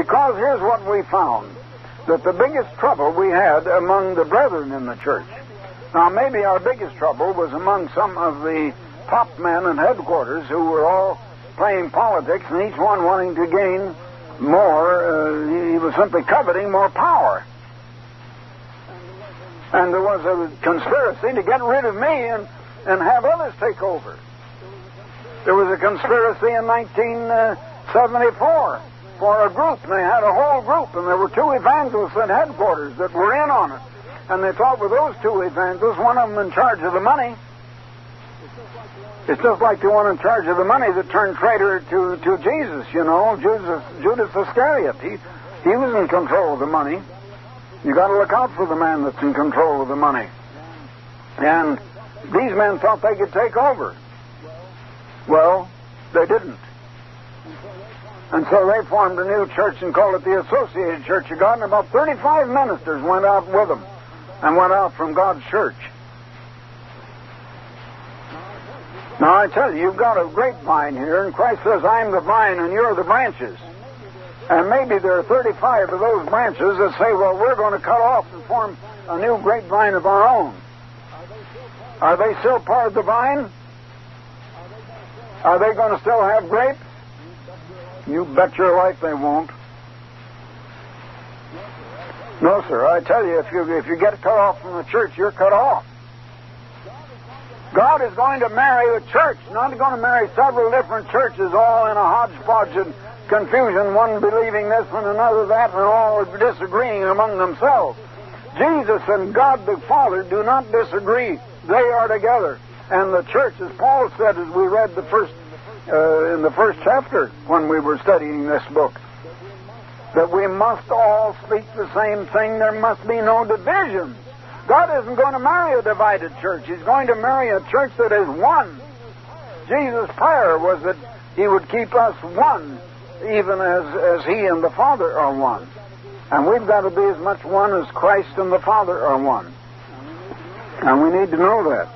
Because here's what we found, that the biggest trouble we had among the brethren in the church, now maybe our biggest trouble was among some of the top men in headquarters who were all playing politics and each one wanting to gain more. He was simply coveting more power. And there was a conspiracy to get rid of me and have others take over. There was a conspiracy in 1974 for a group, and they had a whole group, and there were two evangelists at headquarters that were in on it. And they thought with those two evangelists, one of them in charge of the money. It's just like the one in charge of the money that turned traitor to Jesus, you know, Judas Iscariot. He was in control of the money. You got to look out for the man that's in control of the money. And these men thought they could take over. Well, they didn't. And so they formed a new church and called it the Associated Church of God, and about 35 ministers went out with them and went out from God's church. Now, I tell you, you've got a grapevine here, and Christ says, I'm the vine and you're the branches. And maybe there are 35 of those branches that say, well, we're going to cut off and form a new grapevine of our own. Are they still part of the vine? Are they going to still have grapes? You bet your life they won't. No, sir. I tell you, if you get cut off from the church, you're cut off. God is going to marry a church, not going to marry several different churches, all in a hodgepodge of confusion, one believing this and another that, and all disagreeing among themselves. Jesus and God the Father do not disagree. They are together. And the church, as Paul said, as we read in the first chapter when we were studying this book, that we must all speak the same thing. There must be no divisions. God isn't going to marry a divided church. He's going to marry a church that is one. Jesus' prayer was that He would keep us one, even as He and the Father are one. And we've got to be as much one as Christ and the Father are one. And we need to know that.